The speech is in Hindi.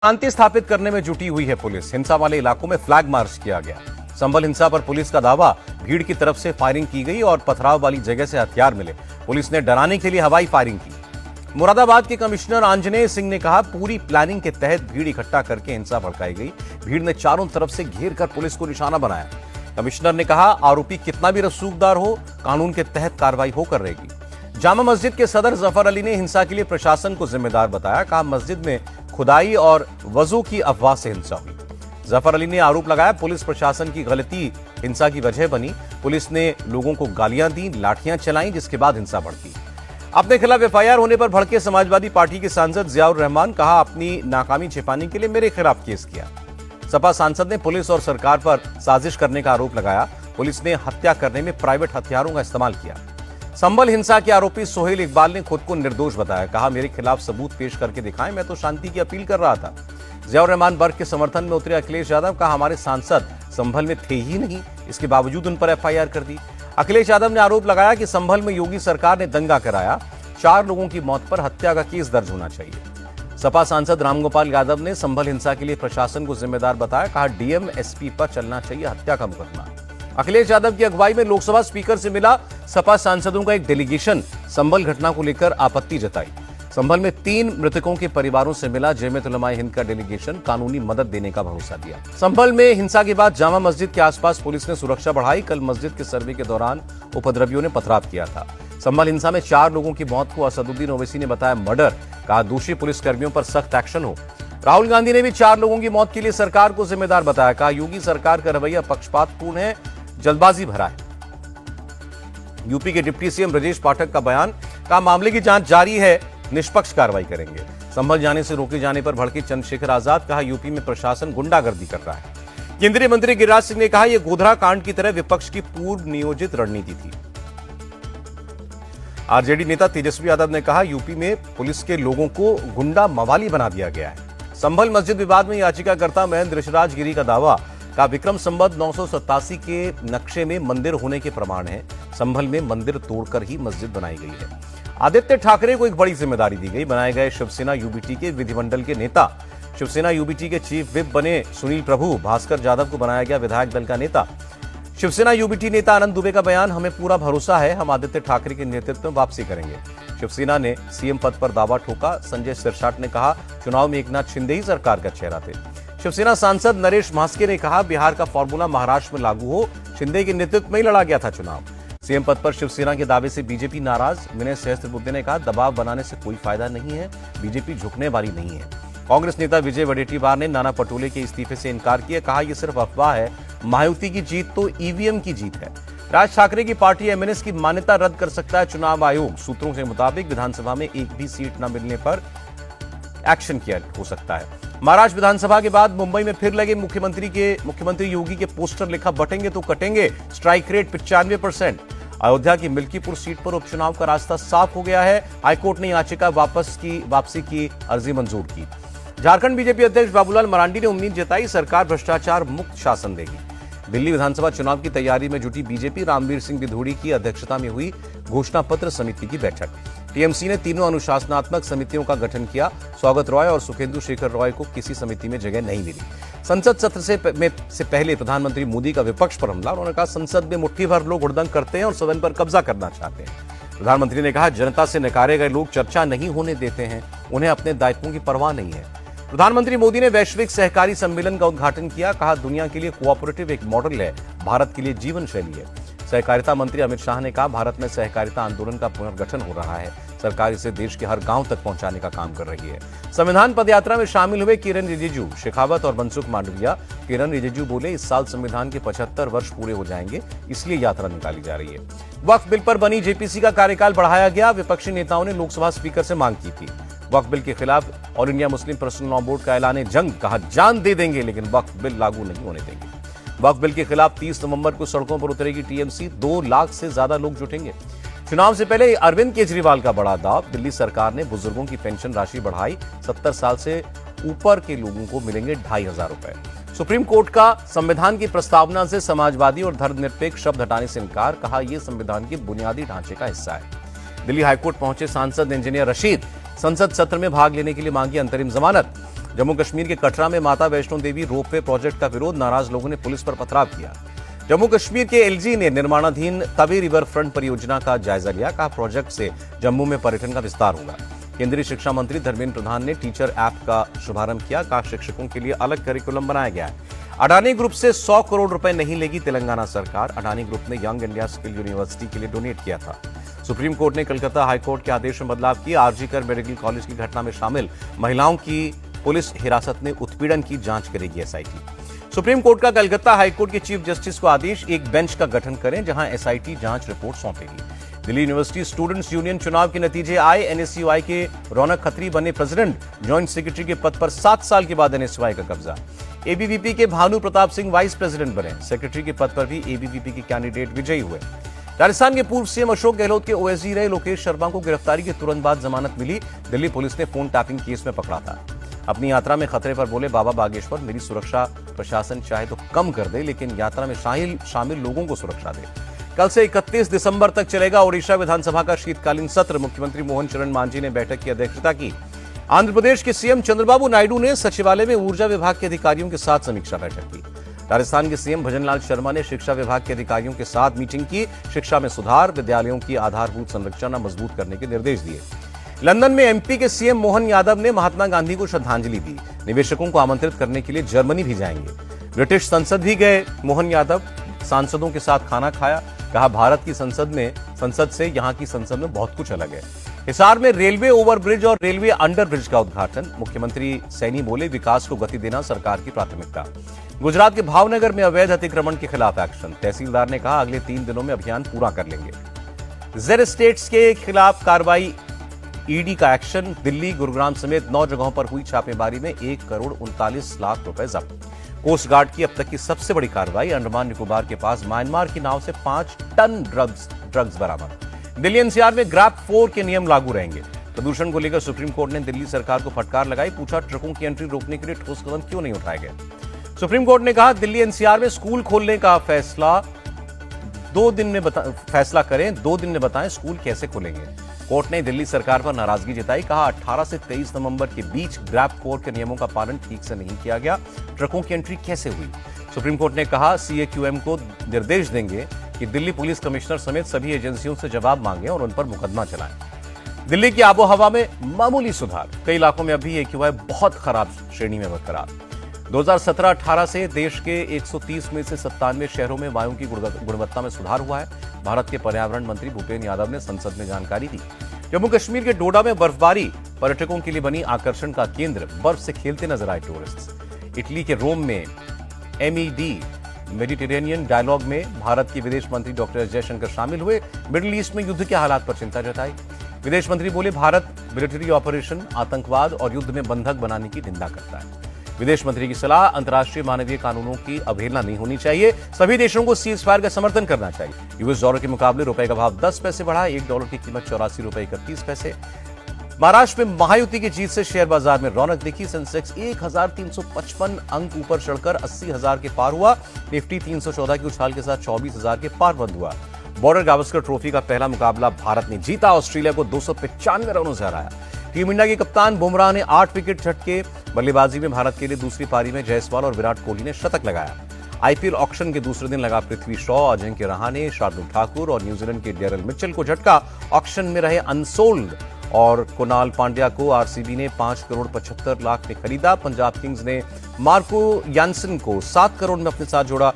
शांति स्थापित करने में जुटी हुई है पुलिस। हिंसा वाले इलाकों में फ्लैग मार्च किया गया। संभल हिंसा पर पुलिस का दावा, भीड़ की तरफ से फायरिंग की गई और पथराव वाली जगह से हथियार मिले। पुलिस ने डराने के लिए हवाई फायरिंग की। मुरादाबाद के कमिश्नर आंजनेय सिंह ने कहा, पूरी प्लानिंग के तहत भीड़ इकट्ठा करके हिंसा भड़काई गई। भीड़ ने चारों तरफ से घेर कर पुलिस को निशाना बनाया। कमिश्नर ने कहा, आरोपी कितना भी रसूखदार हो, कानून के तहत कार्रवाई होकर रहेगी। जामा मस्जिद के सदर जफर अली ने हिंसा के लिए प्रशासन को जिम्मेदार बताया। कहा, मस्जिद में खुदाई और वजू की अफवाह से हिंसा हुई। जफर अली ने आरोप लगाया, पुलिस प्रशासन की गलती हिंसा की वजह बनी। पुलिस ने लोगों को गालियां दी, लाठियां चलाई, जिसके बाद हिंसा भड़की। अपने खिलाफ एफआईआर होने पर भड़के समाजवादी पार्टी के सांसद जियाउर रहमान। कहा, अपनी नाकामी छिपाने के लिए मेरे खिलाफ केस किया। सपा सांसद ने पुलिस और सरकार पर साजिश करने का आरोप लगाया। पुलिस ने हत्या करने में प्राइवेट हथियारों का इस्तेमाल किया। संभल हिंसा के आरोपी सोहेल इकबाल ने खुद को निर्दोष बताया। कहा, मेरे खिलाफ सबूत पेश करके दिखाएं, मैं तो शांति की अपील कर रहा था। जियाउर रहमान वर्ग के समर्थन में उतरे अखिलेश यादव। कहा, हमारे सांसद संभल में थे ही नहीं, इसके बावजूद उन पर एफआईआर कर दी। अखिलेश यादव ने आरोप लगाया कि संभल में योगी सरकार ने दंगा कराया। 4 लोगों की मौत पर हत्या का केस दर्ज होना चाहिए। सपा सांसद रामगोपाल यादव ने संभल हिंसा के लिए प्रशासन को जिम्मेदार बताया। कहा, डीएम एसपी पर चलना चाहिए हत्या का मुकदमा। अखिलेश यादव की अगुवाई में लोकसभा स्पीकर से मिला सपा सांसदों का एक डेलीगेशन। संभल घटना को लेकर आपत्ति जताई। संभल में 3 मृतकों के परिवारों से मिला जमीयत उलमा हिंद का डेलीगेशन। कानूनी मदद देने का भरोसा दिया। संभल में हिंसा के बाद जामा मस्जिद के आसपास पुलिस ने सुरक्षा बढ़ाई। कल मस्जिद के सर्वे के दौरान उपद्रवियों ने पथराव किया था। संभल हिंसा में 4 लोगों की मौत को असदुद्दीन ओवैसी ने बताया मर्डर। कहा, दोषी पुलिसकर्मियों पर सख्त एक्शन हो। राहुल गांधी ने भी 4 लोगों की मौत के लिए सरकार को जिम्मेदार बताया। कहा, योगी सरकार का रवैया पक्षपातपूर्ण है, जल्दबाजी भरा है। यूपी के डिप्टी सीएम ब्रजेश पाठक का बयान। कहा, मामले की जांच जारी है, निष्पक्ष कार्रवाई करेंगे। संभल जाने से रोके जाने पर भड़के चंद्रशेखर आजाद। कहा, यूपी में प्रशासन गुंडागर्दी कर रहा है। केंद्रीय मंत्री गिरिराज सिंह ने कहा, यह गोधरा कांड की तरह विपक्ष की पूर्व नियोजित रणनीति थी। आरजेडी नेता तेजस्वी यादव ने कहा, यूपी में पुलिस के लोगों को गुंडा मवाली बना दिया गया है। संभल मस्जिद विवाद में याचिकाकर्ता महेंद्र ऋषिराज गिरी का दावा। का विक्रम संवत 987 के नक्शे में मंदिर होने के प्रमाण है। संभल में मंदिर तोड़कर ही मस्जिद बनाई गई है। आदित्य ठाकरे को एक बड़ी जिम्मेदारी दी गई। बनाए गए शिवसेना यूबीटी के विधिमंडल के नेता। शिवसेना यूबीटी के चीफ विप बने सुनील प्रभु। भास्कर जाधव को बनाया गया विधायक दल का नेता। शिवसेना यूबीटी नेता आनंद दुबे का बयान। हमें पूरा भरोसा है, हम आदित्य ठाकरे के नेतृत्व में वापसी करेंगे। शिवसेना ने सीएम पद पर दावा ठोका। संजय सिरसाट ने कहा, चुनाव में एकनाथ शिंदे ही सरकार का चेहरा थे। शिवसेना सांसद नरेश म्हास्के ने कहा, बिहार का फॉर्मूला महाराष्ट्र में लागू हो, शिंदे के नेतृत्व में ही लड़ा गया था चुनाव। सीएम पद पर शिवसेना के दावे से बीजेपी नाराज। विनय सहस्त्रबुद्धे ने कहा, दबाव बनाने से कोई फायदा नहीं है, बीजेपी झुकने वाली नहीं है। कांग्रेस नेता विजय वडेट्टीवार ने नाना पटोले के इस्तीफे से इनकार किया। कहा, यह सिर्फ अफवाह है, मायावती की जीत तो ईवीएम की जीत है। राज ठाकरे की पार्टी एमएनएस की मान्यता रद्द कर सकता है चुनाव आयोग। सूत्रों के मुताबिक विधानसभा में एक भी सीट न मिलने पर एक्शन किया हो सकता है। महाराष्ट्र विधानसभा के बाद मुंबई में फिर लगे मुख्यमंत्री योगी के पोस्टर। लिखा, बटेंगे तो कटेंगे, स्ट्राइक रेट 95%। अयोध्या की मिल्कीपुर सीट पर उपचुनाव का रास्ता साफ हो गया है। हाईकोर्ट ने याचिका वापसी की अर्जी मंजूर की। झारखंड बीजेपी अध्यक्ष बाबूलाल मरांडी ने उम्मीद जताई, सरकार भ्रष्टाचार मुक्त शासन देगी। दिल्ली विधानसभा चुनाव की तैयारी में जुटी बीजेपी। रामवीर सिंह बिधूड़ी की अध्यक्षता में हुई घोषणा पत्र समिति की बैठक। टीएमसी ने तीनों अनुशासनात्मक समितियों का गठन किया। स्वागत रॉय और सुखेंदु शेखर रॉय को किसी समिति में जगह नहीं मिली। संसद सत्र से पहले प्रधानमंत्री मोदी का विपक्ष पर हमला। उन्होंने कहा, संसद में मुट्ठी भर लोग हुड़दंग करते हैं और सदन पर कब्जा करना चाहते हैं। प्रधानमंत्री ने कहा, जनता से नकारे गए लोग चर्चा नहीं होने देते हैं, उन्हें अपने दायित्वों की परवाह नहीं है। प्रधानमंत्री मोदी ने वैश्विक सहकारी सम्मेलन का उद्घाटन किया। कहा, दुनिया के लिए कोऑपरेटिव एक मॉडल है, भारत के लिए जीवन शैली है। सहकारिता मंत्री अमित शाह ने कहा, भारत में सहकारिता आंदोलन का पुनर्गठन हो रहा है। सरकार इसे देश के हर गांव तक पहुंचाने का काम कर रही है। संविधान पदयात्रा में शामिल हुए किरण रिजिजू, शेखावत और मनसुख मांडविया। किरण रिजिजू बोले, इस साल संविधान के 75 वर्ष पूरे हो जाएंगे, इसलिए यात्रा निकाली जा रही है। वक्फ बिल पर बनी जेपीसी का कार्यकाल बढ़ाया गया। विपक्षी नेताओं ने लोकसभा स्पीकर से मांग की थी। वक्फ बिल के खिलाफ all India Muslim personal law board का ऐलान जंग। कहा, जान दे देंगे लेकिन वक्फ बिल लागू नहीं होने देंगे। वक्फ बिल के खिलाफ 30 नवंबर को सड़कों पर उतरेगी टीएमसी। 2 लाख से ज्यादा लोग जुटेंगे। चुनाव से पहले अरविंद केजरीवाल का बड़ा दाव। दिल्ली सरकार ने बुजुर्गों की पेंशन राशि बढ़ाई। 70 साल से ऊपर के लोगों को मिलेंगे 2500 रुपए। सुप्रीम कोर्ट का संविधान की प्रस्तावना से समाजवादी और धर्मनिरपेक्ष शब्द हटाने से इनकार। कहा, यह संविधान के बुनियादी ढांचे का हिस्सा है। दिल्ली हाईकोर्ट पहुंचे सांसद इंजीनियर रशीद। संसद सत्र में भाग लेने के लिए मांगी अंतरिम जमानत। जम्मू कश्मीर के कटरा में माता वैष्णो देवी रोपवे प्रोजेक्ट का विरोध, नाराज लोगों ने पुलिस पर पथराव किया। जम्मू कश्मीर के एलजी ने निर्माणाधीन तवी रिवर फ्रंट परियोजना का जायजा लिया, कहा प्रोजेक्ट से जम्मू में पर्यटन का विस्तार होगा। केंद्रीय शिक्षा मंत्री धर्मेंद्र प्रधान ने टीचर ऐप का शुभारंभ किया, कहा शिक्षकों के लिए अलग करिकुलम बनाया गया है। अडानी ग्रुप से 100 करोड़ रुपए नहीं लेगी तेलंगाना सरकार, अडानी ग्रुप ने यंग इंडिया स्किल यूनिवर्सिटी के लिए डोनेट किया था। सुप्रीम कोर्ट ने कलकत्ता हाईकोर्ट के आदेश में बदलाव किया। आरजीकर मेडिकल कॉलेज की घटना में शामिल महिलाओं की पुलिस हिरासत में उत्पीड़न की जांच करेगी एसआईटी। सुप्रीम कोर्ट का कलकत्ता हाईकोर्ट के चीफ जस्टिस को आदेश, एक बेंच का गठन करें जहां एसआईटी जांच रिपोर्ट सौंपेगी। दिल्ली यूनिवर्सिटी स्टूडेंट्स यूनियन चुनाव के नतीजे आए, एनएसयूआई के रौनक खत्री बने प्रेसिडेंट, ज्वाइंट सेक्रेटरी के पद पर 7 साल के बाद एनएसयूआई का कब्जा। एबीवीपी के भानु प्रताप सिंह वाइस प्रेसिडेंट बने, सेक्रेटरी के पद पर भी एबीवीपी के कैंडिडेट विजयी हुए। राजस्थान के पूर्व सीएम अशोक गहलोत के ओएसडी रहे लोकेश शर्मा को गिरफ्तारी के तुरंत बाद जमानत मिली। दिल्ली पुलिस ने फोन टैपिंग केस में पकड़ा था। अपनी यात्रा में खतरे पर बोले बाबा बागेश्वर, मेरी सुरक्षा प्रशासन चाहे तो कम कर दे, लेकिन यात्रा में शामिल लोगों को सुरक्षा दे। कल से 31 दिसंबर तक चलेगा ओडिशा विधानसभा का शीतकालीन सत्र। मुख्यमंत्री मोहन चरण मांझी ने बैठक की अध्यक्षता की। आंध्र प्रदेश के सीएम चंद्रबाबू नायडू ने सचिवालय में ऊर्जा विभाग के अधिकारियों के साथ समीक्षा बैठक की। राजस्थान के सीएम भजनलाल शर्मा ने शिक्षा विभाग के अधिकारियों के साथ मीटिंग की। शिक्षा में सुधार, विद्यालयों की आधारभूत संरचना मजबूत करने के निर्देश दिए। लंदन में एमपी के सीएम मोहन यादव ने महात्मा गांधी को श्रद्धांजलि दी। निवेशकों को आमंत्रित करने के लिए जर्मनी भी जाएंगे। ब्रिटिश संसद भी गए मोहन यादव, सांसदों के साथ खाना खाया। कहा भारत की संसद से यहां की संसद में बहुत कुछ अलग है। हिसार में रेलवे ओवरब्रिज और रेलवे अंडरब्रिज का उद्घाटन, मुख्यमंत्री सैनी बोले विकास को गति देना सरकार की प्राथमिकता। गुजरात के भावनगर में अवैध अतिक्रमण के खिलाफ एक्शन, तहसीलदार ने कहा अगले 3 दिनों में अभियान पूरा कर लेंगे। जेड स्टेट्स के खिलाफ कार्रवाई, ईडी का एक्शन, दिल्ली गुरुग्राम समेत 9 जगहों पर हुई छापेमारी में 1 करोड़ 39 लाख रुपए जब्त। कोस्ट गार्ड की अब तक की सबसे बड़ी कार्रवाई, अंडमान निकोबार के पास म्यांमार की नाव से 5 टन ड्रग्स बरामद। दिल्ली एनसीआर में ग्रैप 4 के नियम लागू रहेंगे। प्रदूषण को लेकर सुप्रीम कोर्ट ने दिल्ली सरकार को फटकार लगाई, पूछा ट्रकों की एंट्री रोकने के लिए ठोस कदम क्यों नहीं उठाए गए। सुप्रीम कोर्ट ने कहा दिल्ली एनसीआर में स्कूल खोलने का फैसला 2 दिन में फैसला करें, 2 दिन में बताएं स्कूल कैसे खोलेंगे। कोर्ट ने दिल्ली सरकार पर नाराजगी जताई, कहा 18 से 23 नवंबर के बीच ग्रैप 4 के नियमों का पालन ठीक से नहीं किया गया, ट्रकों की एंट्री कैसे हुई। सुप्रीम कोर्ट ने कहा सीएक्यूएम को निर्देश देंगे कि दिल्ली पुलिस कमिश्नर समेत सभी एजेंसियों से जवाब मांगे और उन पर मुकदमा चलाएं। दिल्ली की आबोहवा में मामूली सुधार, कई इलाकों में अभी एक्यूआई बहुत खराब श्रेणी में बरकरार। 2017-18 से देश के 130 में से 97 शहरों में वायु की गुणवत्ता में सुधार हुआ है। भारत के पर्यावरण मंत्री भूपेन्द्र यादव ने संसद में जानकारी दी। जम्मू कश्मीर के डोडा में बर्फबारी, पर्यटकों के लिए बनी आकर्षण का केंद्र, बर्फ से खेलते नजर आए टूरिस्ट। इटली के रोम में MED मेडिटेरेनियन डायलॉग में भारत के विदेश मंत्री डॉक्टर जयशंकर शामिल हुए। मिडिल ईस्ट में युद्ध के हालात पर चिंता जताई। विदेश मंत्री बोले भारत मिलिट्री ऑपरेशन, आतंकवाद और युद्ध में बंधक बनाने की निंदा करता है। विदेश मंत्री की सलाह, अंतर्राष्ट्रीय मानवीय कानूनों की अवहेलना नहीं होनी चाहिए, सभी देशों को सीज फायर का समर्थन करना चाहिए। यूएस डॉलर के मुकाबले रुपए का भाव 10 पैसे बढ़ा, $1 की कीमत 84 रुपए 31 पैसे। महाराष्ट्र में महायुति की जीत से शेयर बाजार में रौनक दिखी। सेंसेक्स 1355 अंक ऊपर चढ़कर 80,000 के पार हुआ। निफ्टी 314 की उछाल के साथ 24,000 के पार बंद हुआ। बॉर्डर गावस्कर ट्रॉफी का पहला मुकाबला भारत ने जीता, ऑस्ट्रेलिया को 295 रनों से हराया। टीम इंडिया के कप्तान बुमराह ने 8 विकेट झटके। बल्लेबाजी में भारत के लिए दूसरी पारी में जायसवाल और विराट कोहली ने शतक लगाया। आईपीएल ऑक्शन के दूसरे दिन लगा पृथ्वी शॉ, अजिंक्य रहाणे, शार्दुल ठाकुर और न्यूजीलैंड के डेरिल मिचेल को झटका। ऑक्शन में रहे अनसोल्ड और कुणाल पांड्या को आरसीबी ने 5 करोड़ 75 लाख में खरीदा। पंजाब किंग्स ने मार्को यानसन को 7 करोड़ में अपने साथ जोड़ा।